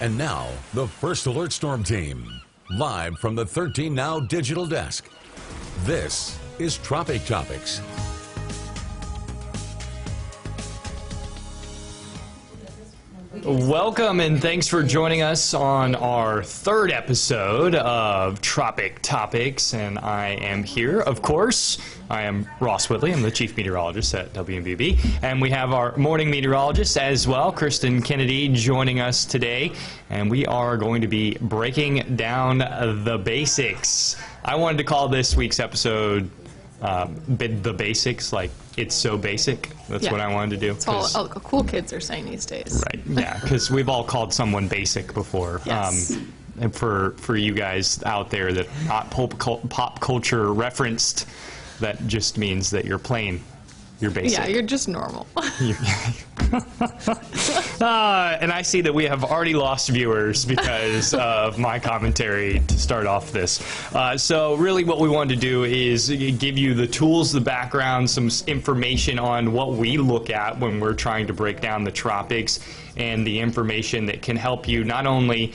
And now, the First Alert Storm Team, live from the 13 Now digital desk. This is Tropic Topics. Welcome and thanks for joining us on our third episode of Tropic Topics, and I am here, of course. I am Ross Whitley. I'm the Chief Meteorologist at WMVB, and we have our morning meteorologist as well, Kristen Kennedy, joining us today, and we are going to be breaking down the basics. I wanted to call this week's episode the basics, like it's so basic. That's what I wanted to do. It's all cool kids are saying these days. Right, yeah, because we've all called someone basic before. Yes. And for you guys out there that are not pop culture referenced, that just means that you're plain. You're basic. Yeah, you're just normal. And I see that we have already lost viewers because of my commentary to start off this. So really what we wanted to do is give you the tools, the background, some information on what we look at when we're trying to break down the tropics, and the information that can help you not only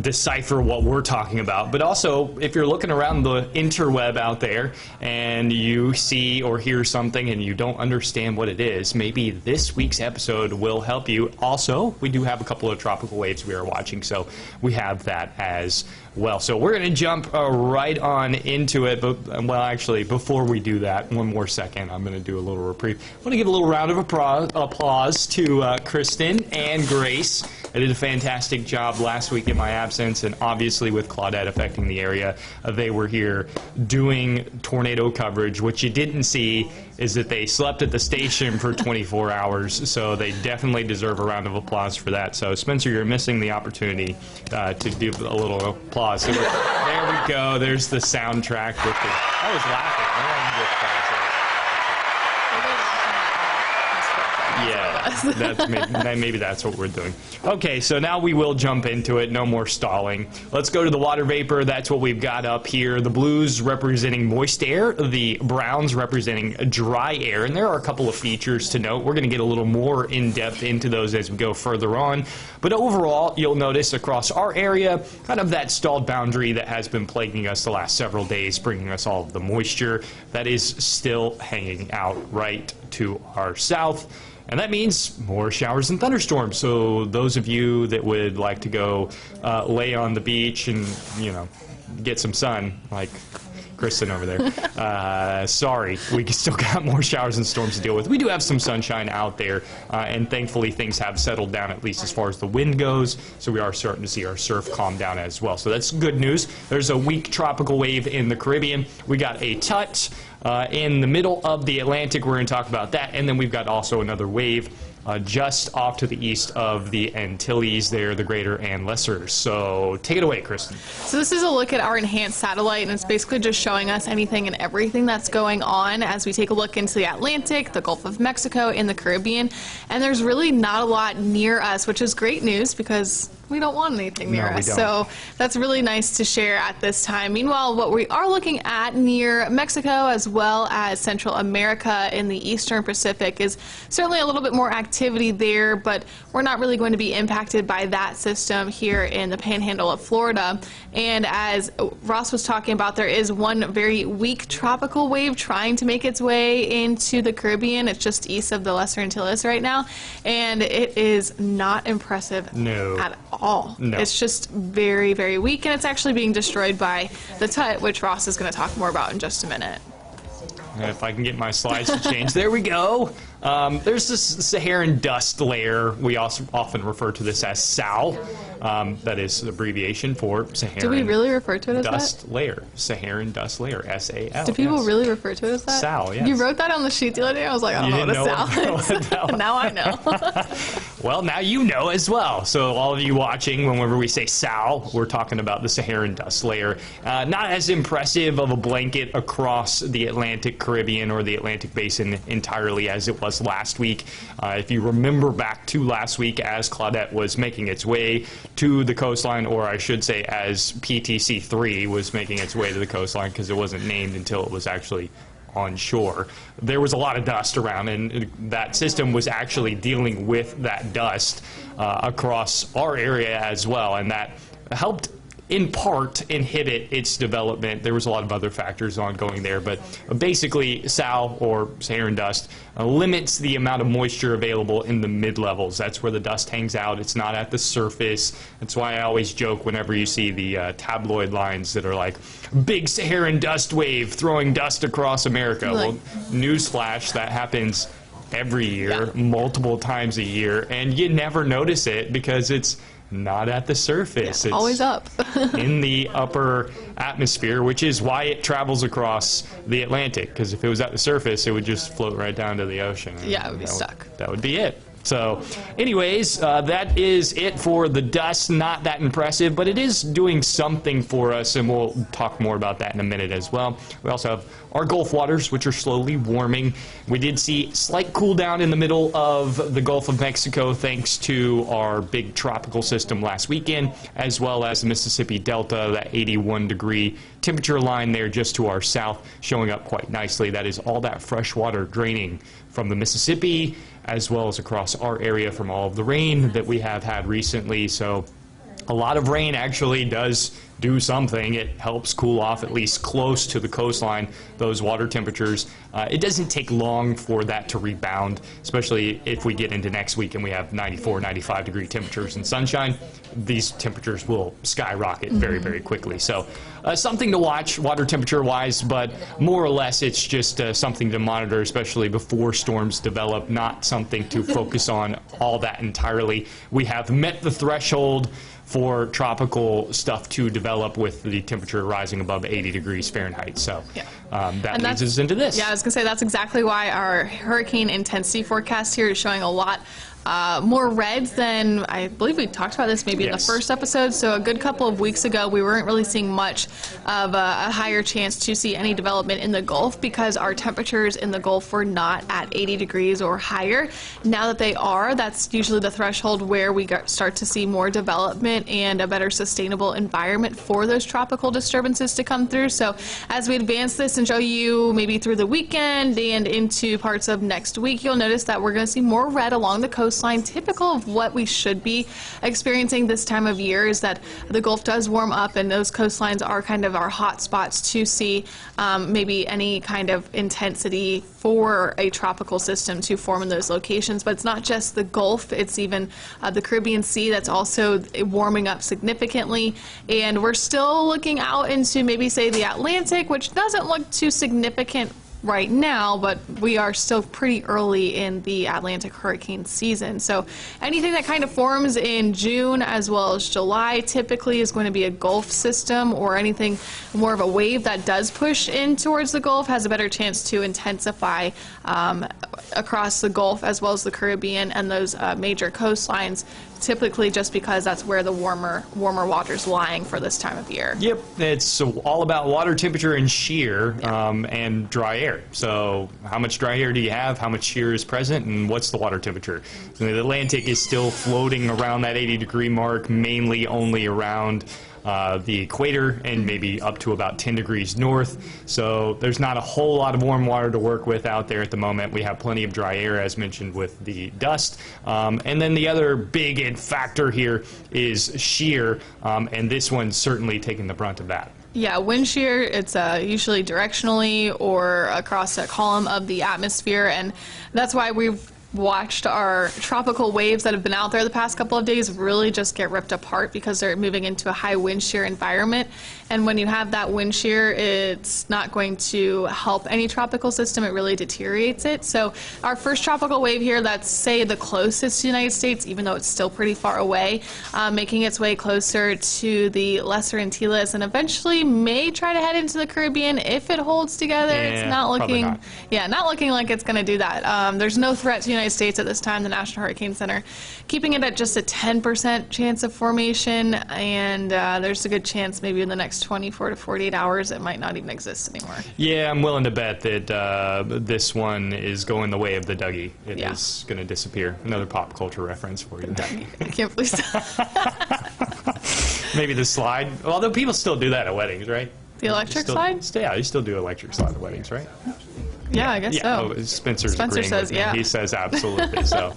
decipher what we're talking about, but also if you're looking around the interweb out there and you see or hear something and you don't understand what it is, maybe this week's episode will help you. Also, we do have a couple of tropical waves we are watching, so we have that as well. So we're going to jump right on into it, but well, actually, before we do that, one more second, I'm going to do a little reprieve. I want to give a little round of applause to Kristen and Grace. I did a fantastic job last week in my absence, and obviously with Claudette affecting the area, they were here doing tornado coverage. What you didn't see is that they slept at the station for 24 hours, so they definitely deserve a round of applause for that. So Spencer, you're missing the opportunity to do a little applause. So there we go. There's the soundtrack with the... I was laughing. Yeah, maybe that's what we're doing. Okay, so now we will jump into it. No more stalling. Let's go to the water vapor. That's what we've got up here. The blues representing moist air, the browns representing dry air, and there are a couple of features to note. We're going to get a little more in-depth into those as we go further on. But overall, you'll notice across our area, kind of that stalled boundary that has been plaguing us the last several days, bringing us all of the moisture that is still hanging out right to our south. And that means more showers and thunderstorms. So those of you that would like to go lay on the beach and, you know, get some sun, like Kristen over there, sorry, we still got more showers and storms to deal with. We do have some sunshine out there, and thankfully things have settled down, at least as far as the wind goes, so we are starting to see our surf calm down as well. So that's good news. There's a weak tropical wave in the Caribbean. We got a TUTT in the middle of the Atlantic. We're going to talk about that, and then we've got also another wave just off to the east of the Antilles there, the greater and lesser. So take it away, Kristen. So this is a look at our enhanced satellite, and it's basically just showing us anything and everything that's going on as we take a look into the Atlantic, the Gulf of Mexico, and the Caribbean. And there's really not a lot near us, which is great news because we don't want anything near us. So that's really nice to share at this time. Meanwhile, what we are looking at near Mexico as well as Central America in the Eastern Pacific is certainly a little bit more activity there, but we're not really going to be impacted by that system here in the Panhandle of Florida. And as Ross was talking about, there is one very weak tropical wave trying to make its way into the Caribbean. It's just east of the Lesser Antilles right now, and it is not impressive at all. No. It's just very, very weak, and it's actually being destroyed by the TUTT, which Ross is going to talk more about in just a minute. If I can get my slides to change. There we go. There's this Saharan dust layer. We also often refer to this as SAL. That is abbreviation for Saharan. Do we really refer to it as dust that? layer. Saharan dust layer. S-A-L. Do people really refer to it as that? SAL, yes. You wrote that on the sheet the other day. I was like, I don't know what a SAL is. Now I know. Well, now you know as well. So all of you watching, whenever we say SAL, we're talking about the Saharan dust layer. Not as impressive of a blanket across the Atlantic, Caribbean, or the Atlantic Basin entirely as it was last week. If you remember back to last week, as Claudette was making its way to the coastline, or I should say as PTC3 was making its way to the coastline, because it wasn't named until it was actually on shore. There was a lot of dust around, and that system was actually dealing with that dust across our area as well, and that helped in part inhibit its development. There was a lot of other factors ongoing there, but basically SAL, or Saharan dust, limits the amount of moisture available in the mid-levels. That's where the dust hangs out. It's not at the surface. That's why I always joke whenever you see the tabloid lines that are like, big Saharan dust wave throwing dust across America. Well, newsflash, that happens every year, multiple times a year, and you never notice it because it's not at the surface. It's always up. in the upper atmosphere, which is why it travels across the Atlantic, because if it was at the surface, it would just float right down to the ocean. Yeah, it would be stuck. That would be it. So anyways, that is it for the dust. Not that impressive, but it is doing something for us, and we'll talk more about that in a minute as well. We also have our Gulf waters, which are slowly warming. We did see slight cool down in the middle of the Gulf of Mexico thanks to our big tropical system last weekend, as well as the Mississippi Delta, that 81-degree temperature line there just to our south, showing up quite nicely. That is all that fresh water draining from the Mississippi, as well as across our area from all of the rain that we have had recently. So a lot of rain actually does do something. It helps cool off, at least close to the coastline, those water temperatures. It doesn't take long for that to rebound, especially if we get into next week and we have 94, 95-degree temperatures and sunshine. These temperatures will skyrocket very, very quickly. So something to watch water temperature-wise, but more or less it's just something to monitor, especially before storms develop, not something to focus on all that entirely. We have met the threshold for tropical stuff to develop with the temperature rising above 80 degrees Fahrenheit. So that leads us into this. Yeah, I was going to say that's exactly why our hurricane intensity forecast here is showing a lot more reds than, I believe we talked about this maybe in the first episode. So a good couple of weeks ago, we weren't really seeing much of a higher chance to see any development in the Gulf because our temperatures in the Gulf were not at 80 degrees or higher. Now that they are, that's usually the threshold where we start to see more development and a better sustainable environment for those tropical disturbances to come through. So as we advance this and show you maybe through the weekend and into parts of next week, you'll notice that we're going to see more red along the coastline. Typical of what we should be experiencing this time of year is that the Gulf does warm up, and those coastlines are kind of our hot spots to see maybe any kind of intensity for a tropical system to form in those locations. But it's not just the Gulf, it's even the Caribbean Sea that's also warming up significantly, and we're still looking out into maybe say the Atlantic, which doesn't look too significant right now, but we are still pretty early in the Atlantic hurricane season. So anything that kind of forms in June as well as July typically is going to be a Gulf system, or anything more of a wave that does push in towards the Gulf has a better chance to intensify across the Gulf as well as the Caribbean and those major coastlines, typically just because that's where the warmer water's lying for this time of year. Yep, it's all about water temperature and shear and dry air. So how much dry air do you have, how much shear is present, and what's the water temperature? So the Atlantic is still floating around that 80-degree mark, mainly only around the equator and maybe up to about 10 degrees north. So there's not a whole lot of warm water to work with out there at the moment. We have plenty of dry air, as mentioned, with the dust. And then the other big factor here is shear, and this one's certainly taking the brunt of that. Yeah, wind shear, it's usually directionally or across a column of the atmosphere, and that's why we've watched our tropical waves that have been out there the past couple of days really just get ripped apart because they're moving into a high wind shear environment. And when you have that wind shear, it's not going to help any tropical system. It really deteriorates it. So our first tropical wave here, that's say the closest to the United States, even though it's still pretty far away, making its way closer to the Lesser Antilles, and eventually may try to head into the Caribbean if it holds together. Yeah, it's not looking, not looking like it's going to do that. There's no threat to the United States at this time. The National Hurricane Center keeping it at just a 10% chance of formation, and there's a good chance maybe in the next 24 to 48 hours it might not even exist anymore. Yeah, I'm willing to bet that this one is going the way of the Dougie. It is going to disappear. Another pop culture reference for you. Dougie. I can't believe that. Maybe the slide. Although people still do that at weddings, right? The electric slide? Yeah, you still do electric slide at weddings, right? Yeah, I guess so. Oh, Spencer says, with me. yeah. He says absolutely. So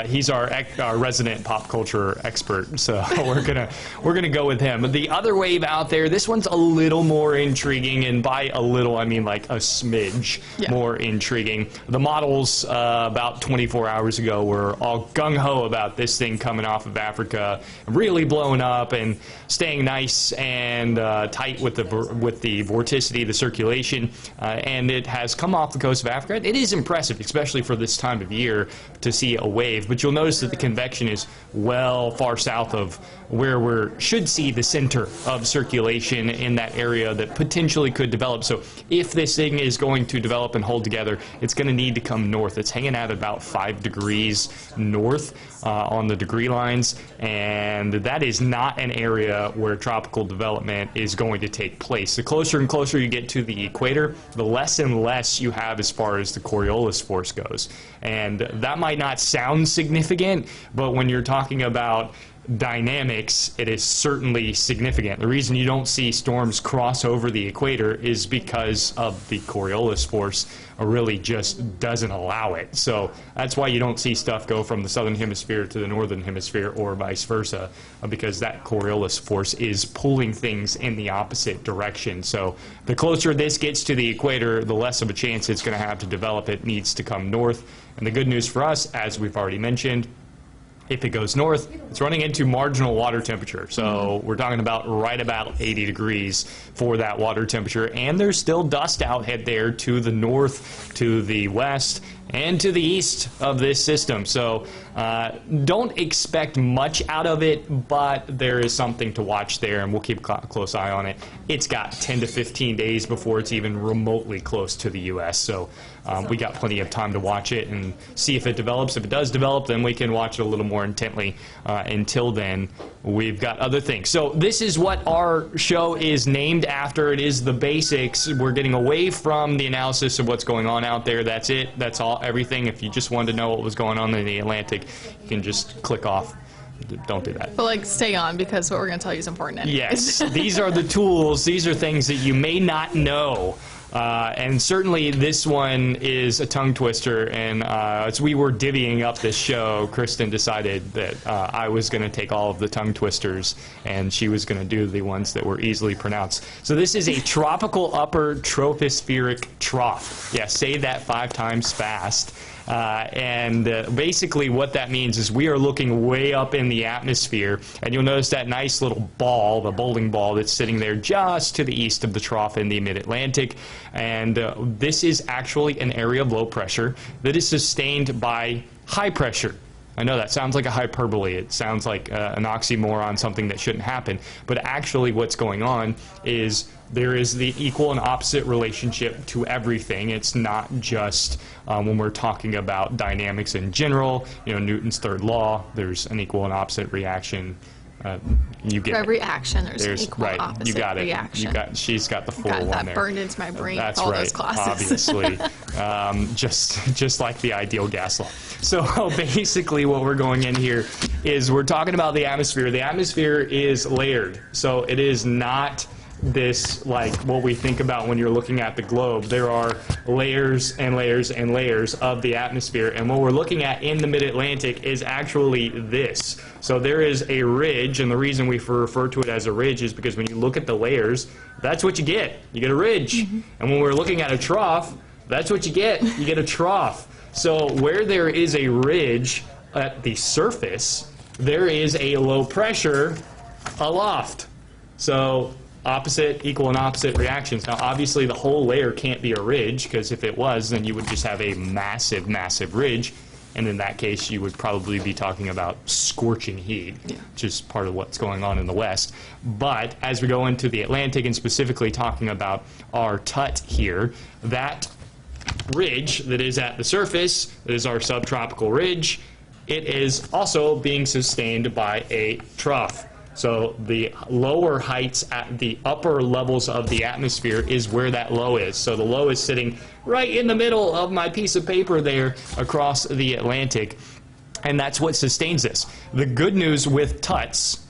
he's our resident pop culture expert. So we're gonna go with him. The other wave out there, this one's a little more intriguing, and by a little I mean like a smidge more intriguing. The models about 24 hours ago were all gung-ho about this thing coming off of Africa, really blowing up and staying nice and tight with the vorticity, the circulation, and it has come off the coast of Africa. It is impressive, especially for this time of year, to see a wave, but you'll notice that the convection is well far south of where we should see the center of circulation in that area that potentially could develop. So if this thing is going to develop and hold together, it's going to need to come north. It's hanging out about 5 degrees north on the degree lines, and that is not an area where tropical development is going to take place. The closer and closer you get to the equator, the less and less you have as far as the Coriolis force goes. And that might not sound significant, but when you're talking about dynamics, it is certainly significant. The reason you don't see storms cross over the equator is because of the Coriolis force really just doesn't allow it. So that's why you don't see stuff go from the southern hemisphere to the northern hemisphere or vice versa, because that Coriolis force is pulling things in the opposite direction. So the closer this gets to the equator, the less of a chance it's going to have to develop. It needs to come north. And the good news for us, as we've already mentioned, if it goes north, it's running into marginal water temperature. So we're talking about right about 80 degrees for that water temperature. And there's still dust out there to the north, to the west, and to the east of this system. So don't expect much out of it, but there is something to watch there, and we'll keep a close eye on it. It's got 10 to 15 days before it's even remotely close to the U.S., so we got plenty of time to watch it and see if it develops. If it does develop, then we can watch it a little more intently. Until then, we've got other things. So this is what our show is named after. It is the basics. We're getting away from the analysis of what's going on out there. That's it. That's all. Everything. If you just wanted to know what was going on in the Atlantic, you can just click off. Don't do that. But like, stay on, because what we're going to tell you is important anyways. Yes, these are the tools. These are things that you may not know. And certainly this one is a tongue twister, and as we were divvying up this show, Kristen decided that I was going to take all of the tongue twisters and she was going to do the ones that were easily pronounced. So this is a tropical upper tropospheric trough. Yeah, say that 5 times fast. Basically what that means is we are looking way up in the atmosphere, and you'll notice that nice little ball, the bowling ball, that's sitting there just to the east of the trough in the mid-Atlantic. And this is actually an area of low pressure that is sustained by high pressure. I know that sounds like a hyperbole. It sounds like an oxymoron, something that shouldn't happen. But actually what's going on is there is the equal and opposite relationship to everything. It's not just when we're talking about dynamics in general, you know, Newton's third law, there's an equal and opposite reaction. You get For every action, there's an equal right. opposite You got it. reaction. She's got the 401 that there. burned into my brain. That's all right. those classes. Obviously, just like the ideal gas law. So basically, what we're going in here is we're talking about the atmosphere. The atmosphere is layered, so it is not this like what we think about when you're looking at the globe. There are layers and layers and layers of the atmosphere, and what we're looking at in the mid-Atlantic is actually this. So there is a ridge, and the reason we refer to it as a ridge is because when you look at the layers, that's what you get. You get a ridge. And when we're looking at a trough, that's what you get. You get a trough. So where there is a ridge at the surface, there is a low pressure aloft. So opposite, equal and opposite reactions. Now obviously the whole layer can't be a ridge, because if it was, then you would just have a massive, massive ridge, and in that case you would probably be talking about scorching heat, which is part of what's going on in the West. But as we go into the Atlantic, and specifically talking about our TUTT here, that ridge that is at the surface, that is our subtropical ridge, it is also being sustained by a trough. So the lower heights at the upper levels of the atmosphere is where that low is. So the low is sitting right in the middle of my piece of paper there across the Atlantic, and that's what sustains this. The good news with TUTTs,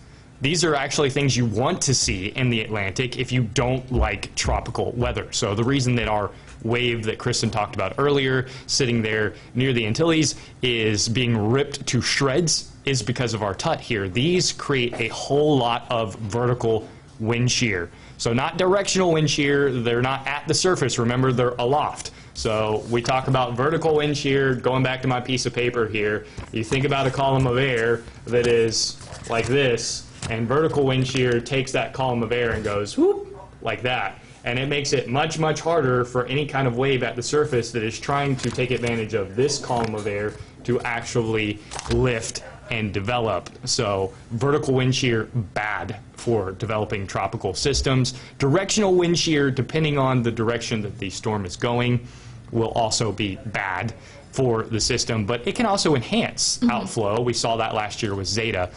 these are actually things you want to see in the Atlantic if you don't like tropical weather. So the reason that our wave that Kristen talked about earlier, sitting there near the Antilles, is being ripped to shreds, is because of our TUTT here. These create a whole lot of vertical wind shear. So not directional wind shear, they're not at the surface, remember they're aloft. So we talk about vertical wind shear, going back to my piece of paper here, you think about a column of air that is like this, and vertical wind shear takes that column of air and goes whoop, like that. And it makes it much, much harder for any kind of wave at the surface that is trying to take advantage of this column of air to actually lift and develop. So vertical wind shear, bad for developing tropical systems. Directional wind shear, depending on the direction that the storm is going, will also be bad for the system, but it can also enhance outflow. We saw that last year with Zeta,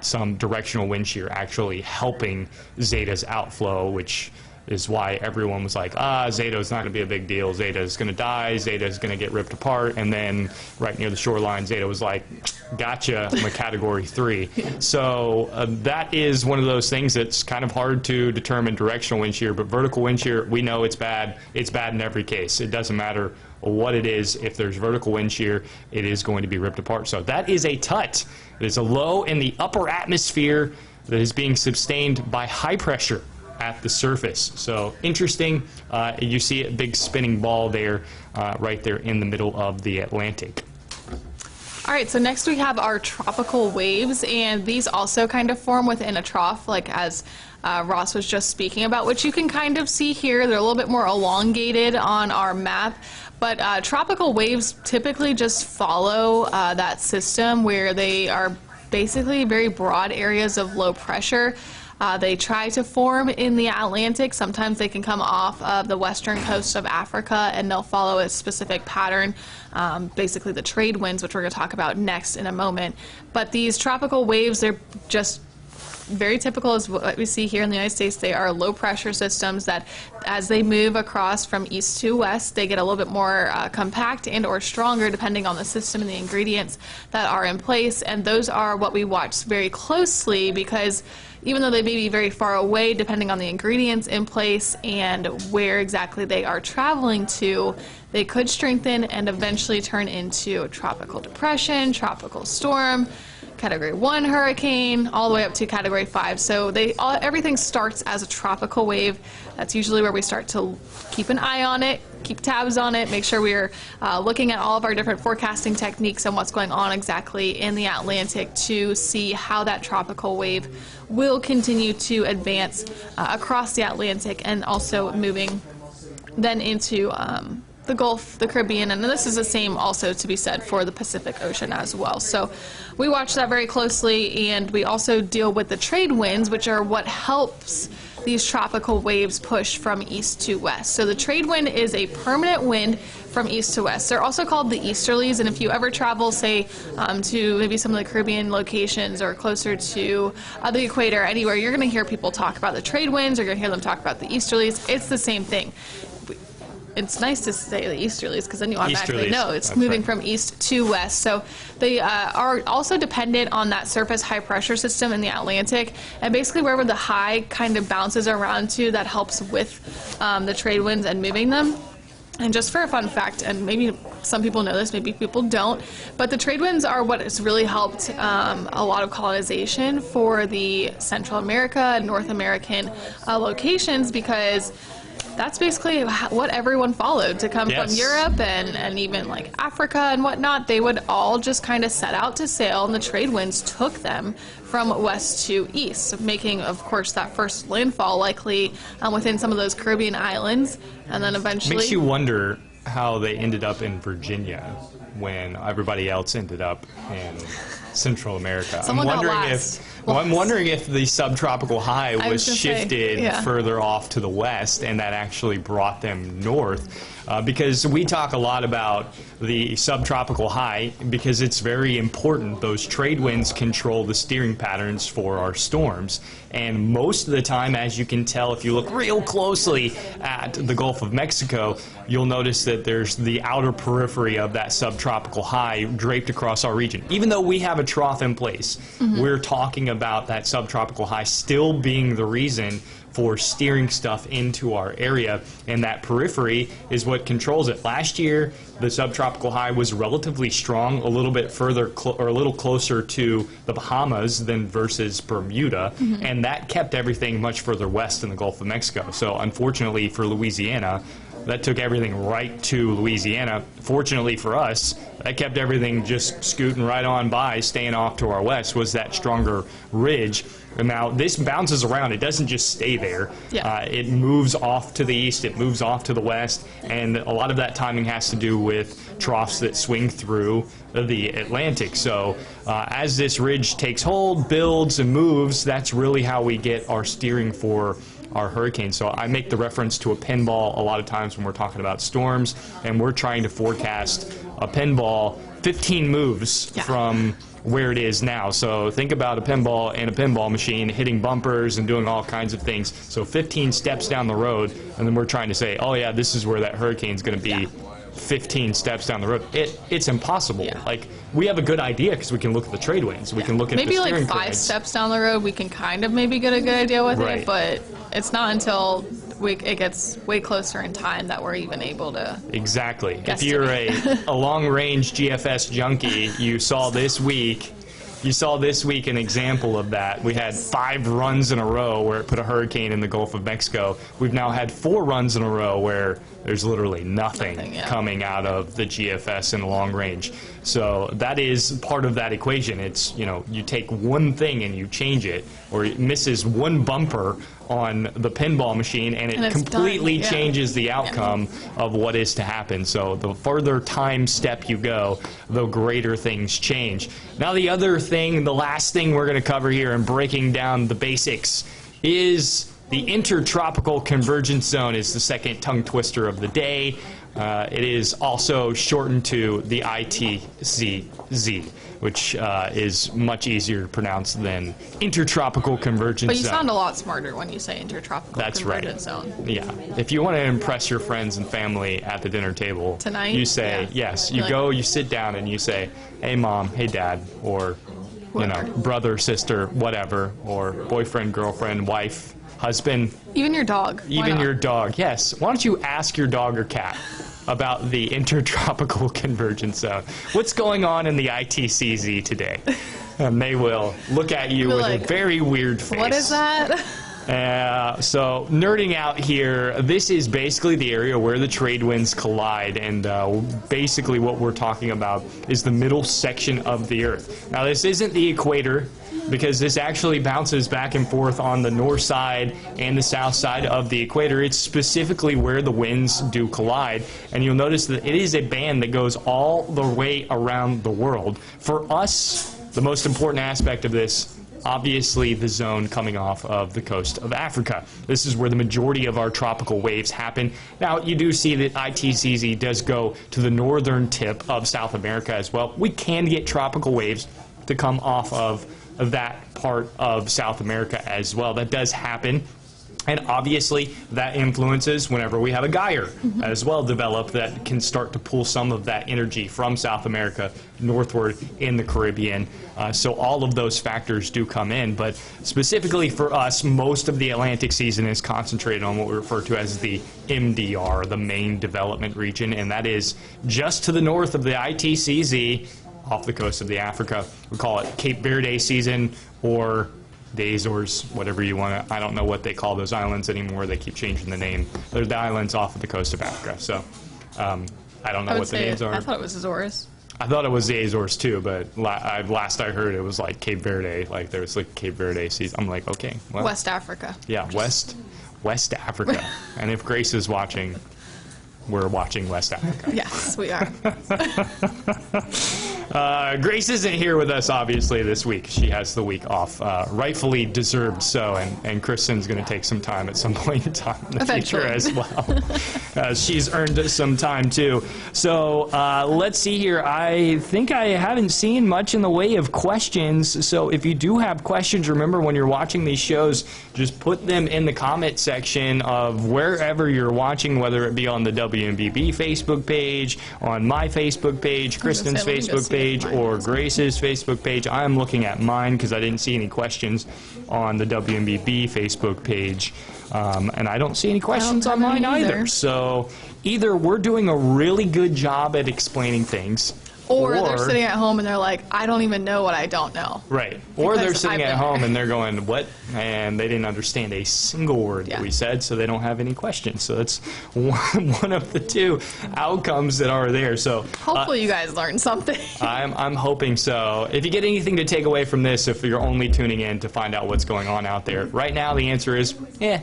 some directional wind shear actually helping Zeta's outflow, which is why everyone was like, Zeta's not going to be a big deal. Zeta's going to die. Zeta's going to get ripped apart. And then right near the shoreline, Zeta was like, gotcha, I'm a Category 3. So that is one of those things that's kind of hard to determine directional wind shear, but vertical wind shear, we know it's bad. It's bad in every case. It doesn't matter what it is. If there's vertical wind shear, it is going to be ripped apart. So that is a TUTT. It is a low in the upper atmosphere that is being sustained by high pressure at the surface. So interesting. You see a big spinning ball there, right there in the middle of the Atlantic. All right, so next we have our tropical waves, and these also kind of form within a trough, like as Ross was just speaking about, which you can kind of see here. They're a little bit more elongated on our map, but tropical waves typically just follow that system where they are basically very broad areas of low pressure. They try to form in the Atlantic. Sometimes they can come off of the western coast of Africa and they'll follow a specific pattern, basically the trade winds, which we're going to talk about next in a moment. But these tropical waves, they're just very typical as what we see here in the United States. They are low pressure systems that as they move across from east to west, they get a little bit more compact and or stronger depending on the system and the ingredients that are in place. And those are what we watch very closely, because even though they may be very far away, depending on the ingredients in place and where exactly they are traveling to, they could strengthen and eventually turn into a tropical depression, tropical storm, Category 1 hurricane, all the way up to Category 5. So everything starts as a tropical wave. That's usually where we start to keep an eye on it, keep tabs on it, make sure we're looking at all of our different forecasting techniques and what's going on exactly in the Atlantic to see how that tropical wave will continue to advance across the Atlantic and also moving then into the Gulf, the Caribbean, and this is the same also to be said for the Pacific Ocean as well. So we watch that very closely, and we also deal with the trade winds, which are what helps these tropical waves push from east to west. So the trade wind is a permanent wind from east to west. They're also called the easterlies, and if you ever travel, say, to maybe some of the Caribbean locations or closer to the equator, anywhere, you're going to hear people talk about the trade winds, you're going to hear them talk about the easterlies. It's the same thing. It's nice to say the easterlies because then you automatically know it's moving from east to west. So they are also dependent on that surface high pressure system in the Atlantic, and basically wherever the high kind of bounces around to, that helps with the trade winds and moving them. And just for a fun fact, and maybe some people know this, maybe people don't, but the trade winds are what has really helped a lot of colonization for the Central America and North American locations, because that's basically what everyone followed to come from Europe and even like Africa and whatnot. They would all just kind of set out to sail, and the trade winds took them from west to east, making, of course, that first landfall likely within some of those Caribbean islands, and then eventually... Makes you wonder how they ended up in Virginia when everybody else ended up in Central America. I'm wondering if the subtropical high was shifted further off to the west, and that actually brought them north. Because we talk a lot about the subtropical high because it's very important. Those trade winds control the steering patterns for our storms. And most of the time, as you can tell if you look real closely at the Gulf of Mexico, you'll notice that there's the outer periphery of that subtropical high draped across our region. Even though we have a trough in place, we're talking about that subtropical high still being the reason for steering stuff into our area, and that periphery is what controls it. Last year, the subtropical high was relatively strong, a little bit further or a little closer to the Bahamas than versus Bermuda, and that kept everything much further west in the Gulf of Mexico. So unfortunately for Louisiana, that took everything right to Louisiana. Fortunately for us, that kept everything just scooting right on by, staying off to our west, was that stronger ridge. And now this bounces around. It doesn't just stay there. Yeah. It moves off to the east, it moves off to the west, and a lot of that timing has to do with troughs that swing through the Atlantic. So as this ridge takes hold, builds, and moves, that's really how we get our steering for our hurricanes. So I make the reference to a pinball a lot of times when we're talking about storms, and we're trying to forecast a pinball 15 moves from where it is now. So think about a pinball and a pinball machine hitting bumpers and doing all kinds of things. So 15 steps down the road, and then we're trying to say, oh yeah, this is where that hurricane's going to be 15 steps down the road. It's impossible. Like, we have a good idea because we can look at the trade winds. We can look at maybe the like 5 steps down the road we can kind of maybe get a good idea with it, but it's not until it gets way closer in time that we're even able to If you're a long-range GFS junkie, you saw this week an example of that. We had 5 runs in a row where it put a hurricane in the Gulf of Mexico. We've now had 4 runs in a row where there's literally nothing coming out of the GFS in the long range. So that is part of that equation. It's, you know, you take one thing and you change it, or it misses one bumper on the pinball machine and it completely changes the outcome of what is to happen. So the further time step you go, the greater things change. Now the other thing, the last thing we're going to cover here in breaking down the basics is the Intertropical Convergence Zone. Is the second tongue twister of the day. It is also shortened to the ITCZ, which is much easier to pronounce than Intertropical Convergence Zone. But you sound a lot smarter when you say Intertropical Convergence Zone. Yeah. If you want to impress your friends and family at the dinner table tonight, you say, yes, you go, you sit down and you say, hey mom, hey dad, or you know, brother, sister, whatever, or boyfriend, girlfriend, wife, husband. Even your dog. Even your dog, yes. Why don't you ask your dog or cat about the Intertropical Convergence Zone? What's going on in the ITCZ today? And they will look at you with a very weird face. What is that? So nerding out here, this is basically the area where the trade winds collide, and basically what we're talking about is the middle section of the Earth. Now this isn't the equator, because this actually bounces back and forth on the north side and the south side of the equator. It's specifically where the winds do collide, and you'll notice that it is a band that goes all the way around the world. For us, the most important aspect of this, obviously the zone coming off of the coast of Africa. This is where the majority of our tropical waves happen. Now, you do see that ITCZ does go to the northern tip of South America as well. We can get tropical waves to come off of that part of South America as well. That does happen. And obviously that influences whenever we have a gyre as well develop that can start to pull some of that energy from South America northward in the Caribbean. So all of those factors do come in, but specifically for us, most of the Atlantic season is concentrated on what we refer to as the MDR, the main development region, and that is just to the north of the ITCZ off the coast of the Africa. We call it Cape Verde season, or the Azores, whatever you want to. I don't know what they call those islands anymore. They keep changing the name. They're the islands off of the coast of Africa. So I don't know what the names are. I thought it was Azores. I thought it was the Azores too, but last I heard it was like Cape Verde. Like there's like Cape Verde season. I'm like, okay, well, West Africa. Yeah, West Africa. And if Grace is watching, we're watching West Africa. Yes, we are. Grace isn't here with us, obviously, this week. She has the week off, rightfully deserved so, and Kristen's going to take some time at some point in time in the future as well. She's earned some time, too. So let's see here. I think I haven't seen much in the way of questions, so if you do have questions, remember when you're watching these shows, just put them in the comment section of wherever you're watching, whether it be on the WMBB Facebook page, on my Facebook page, Kristen's Facebook page, or for Grace's Facebook page. I'm looking at mine because I didn't see any questions on the WMBB Facebook page. And I don't see any questions on mine either. So either we're doing a really good job at explaining things, or they're sitting at home and they're like, I don't even know what I don't know. Right. Or they're sitting at home and they're going, what? And they didn't understand a single word that we said, so they don't have any questions. So that's one of the two outcomes that are there. So hopefully you guys learned something. I'm hoping so. If you get anything to take away from this, if you're only tuning in to find out what's going on out there, right now the answer is,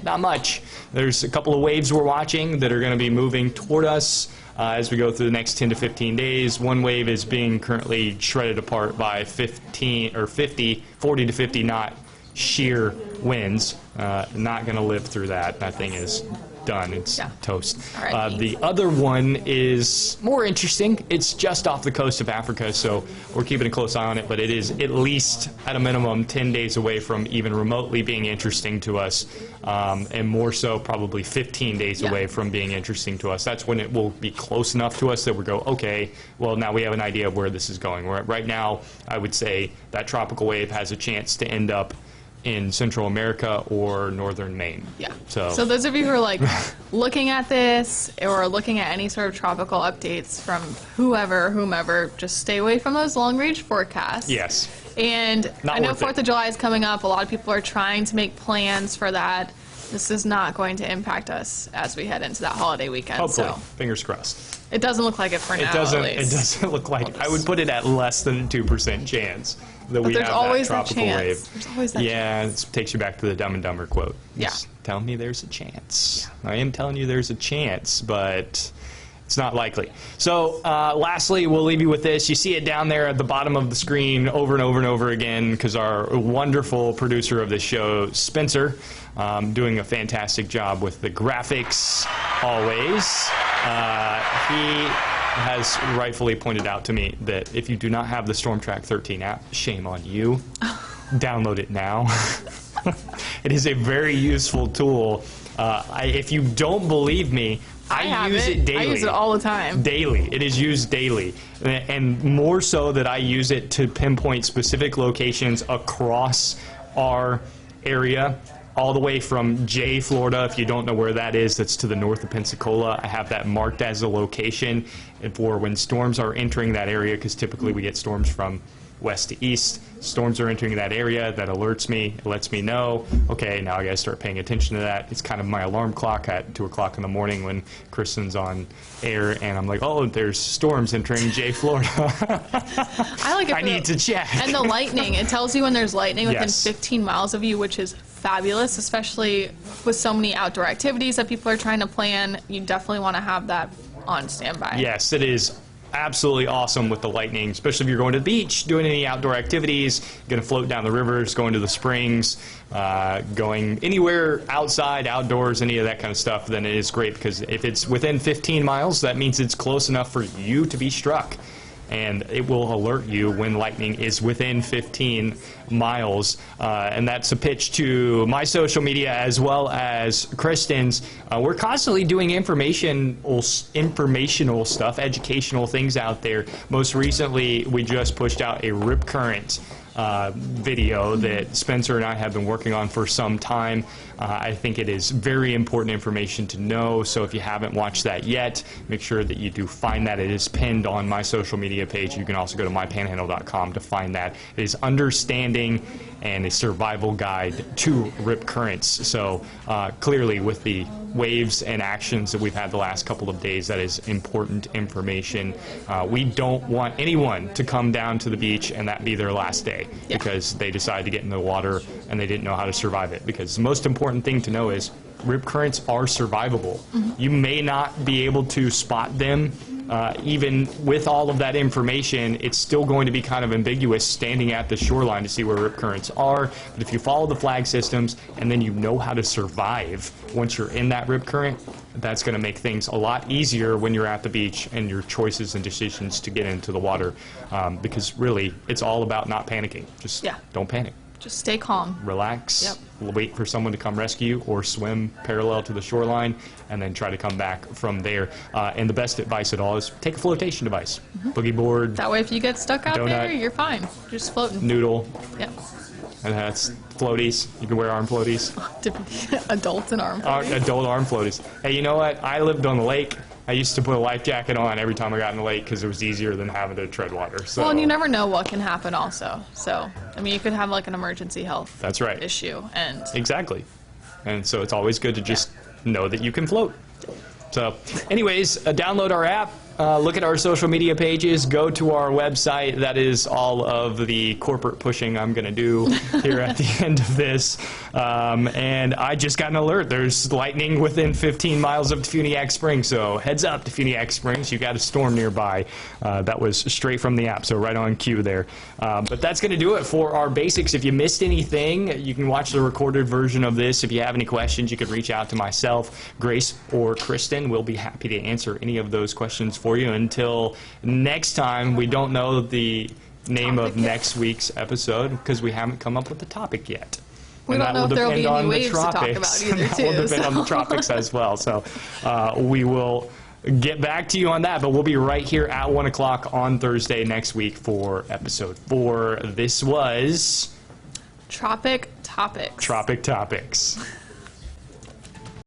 not much. There's a couple of waves we're watching that are going to be moving toward us as we go through the next 10 to 15 days. One wave is being currently shredded apart by 40 to 50 knot shear winds. Not going to live through that. That thing is done. It's toast. The other one is more interesting. It's just off the coast of Africa, so we're keeping a close eye on it, but it is at least, at a minimum, 10 days away from even remotely being interesting to us, and more so probably 15 days away from being interesting to us. That's when it will be close enough to us that we go, okay, well, now we have an idea of where this is going. Right now, I would say that tropical wave has a chance to end up in Central America or northern Maine. So those of you who are like looking at this or looking at any sort of tropical updates from whomever, just stay away from those long range forecasts. Yes. And I know 4th of July is coming up. A lot of people are trying to make plans for that. This is not going to impact us as we head into that holiday weekend. Hopefully. So Fingers crossed. it doesn't look like it for now. It doesn't look like it. I would put it at less than 2% chance that we have that tropical wave. There's always that chance. It takes you back to the Dumb and Dumber quote. Just tell me there's a chance. I am telling you there's a chance, but it's not likely. So lastly, we'll leave you with this. You see it down there at the bottom of the screen over and over and over again because our wonderful producer of this show, Spencer, doing a fantastic job with the graphics always. He has rightfully pointed out to me that if you do not have the StormTrack 13 app, shame on you. Download it now. It is a very useful tool. If you don't believe me, I use it daily. I use it all the time. Daily. It is used daily. And more so that I use it to pinpoint specific locations across our area, all the way from Jay, Florida. If you don't know where that is, that's to the north of Pensacola. I have that marked as a location for when storms are entering that area, because typically we get storms from west to east. Storms are entering that area. That alerts me. It lets me know, okay, now I got to start paying attention to that. It's kind of my alarm clock at 2 o'clock in the morning when Kristen's on air, and I'm like, oh, there's storms entering Jay, Florida. I like it. I need to check. And the lightning. It tells you when there's lightning within 15 miles of you, which is fabulous, especially with so many outdoor activities that people are trying to plan. You definitely want to have that on standby. Yes, it is absolutely awesome with the lightning, especially if you're going to the beach, doing any outdoor activities, going to float down the rivers, going to the springs, going anywhere outside, outdoors, any of that kind of stuff, then it is great, because if it's within 15 miles, that means it's close enough for you to be struck. And it will alert you when lightning is within 15 miles. And that's a pitch to my social media as well as Kristen's. We're constantly doing informational stuff, educational things out there. Most recently, we just pushed out a rip current video that Spencer and I have been working on for some time. I think it is very important information to know, so if you haven't watched that yet, make sure that you do find that. It is pinned on my social media page. You can also go to mypanhandle.com to find that. It is understanding and a survival guide to rip currents. So clearly with the waves and actions that we've had the last couple of days, that is important information. We don't want anyone to come down to the beach and that be their last day because they decided to get in the water and they didn't know how to survive it. Because the most important thing to know is rip currents are survivable. You may not be able to spot them. Even with all of that information, it's still going to be kind of ambiguous standing at the shoreline to see where rip currents are. But if you follow the flag systems and then you know how to survive once you're in that rip current, that's going to make things a lot easier when you're at the beach and your choices and decisions to get into the water. Because really, it's all about not panicking. Just don't panic. Just stay calm. Relax, wait for someone to come rescue you, or swim parallel to the shoreline, and then try to come back from there. And the best advice at all is take a flotation device. Boogie board, That way if you get stuck out Donut. there, you're fine. You're just floating. noodle, Yep. and that's floaties. You can wear arm floaties. Adults and arm. Adult arm floaties. Hey, you know what? I lived on the lake. I used to put a life jacket on every time I got in the lake because it was easier than having to tread water. So. Well, and you never know what can happen also. So, I mean, you could have like an emergency health That's right. issue. And Exactly. And so it's always good to just know that you can float. So anyways, download our app, look at our social media pages, go to our website. That is all of the corporate pushing I'm going to do here at the end of this. And I just got an alert. There's lightning within 15 miles of Tefuniak Springs. So heads up, Tefuniak Springs. You got a storm nearby. That was straight from the app, so right on cue there. But that's going to do it for our basics. If you missed anything, you can watch the recorded version of this. If you have any questions, you could reach out to myself, Grace, or Kristen. We'll be happy to answer any of those questions for you. Until next time, we don't know the name of next week's episode because we haven't come up with the topic yet. we don't know if there will be any waves to talk about either, That too. will depend on the tropics as well. So we will get back to you on that, but we'll be right here at 1 o'clock on Thursday next week for episode 4. This was Tropic Topics. Tropic Topics.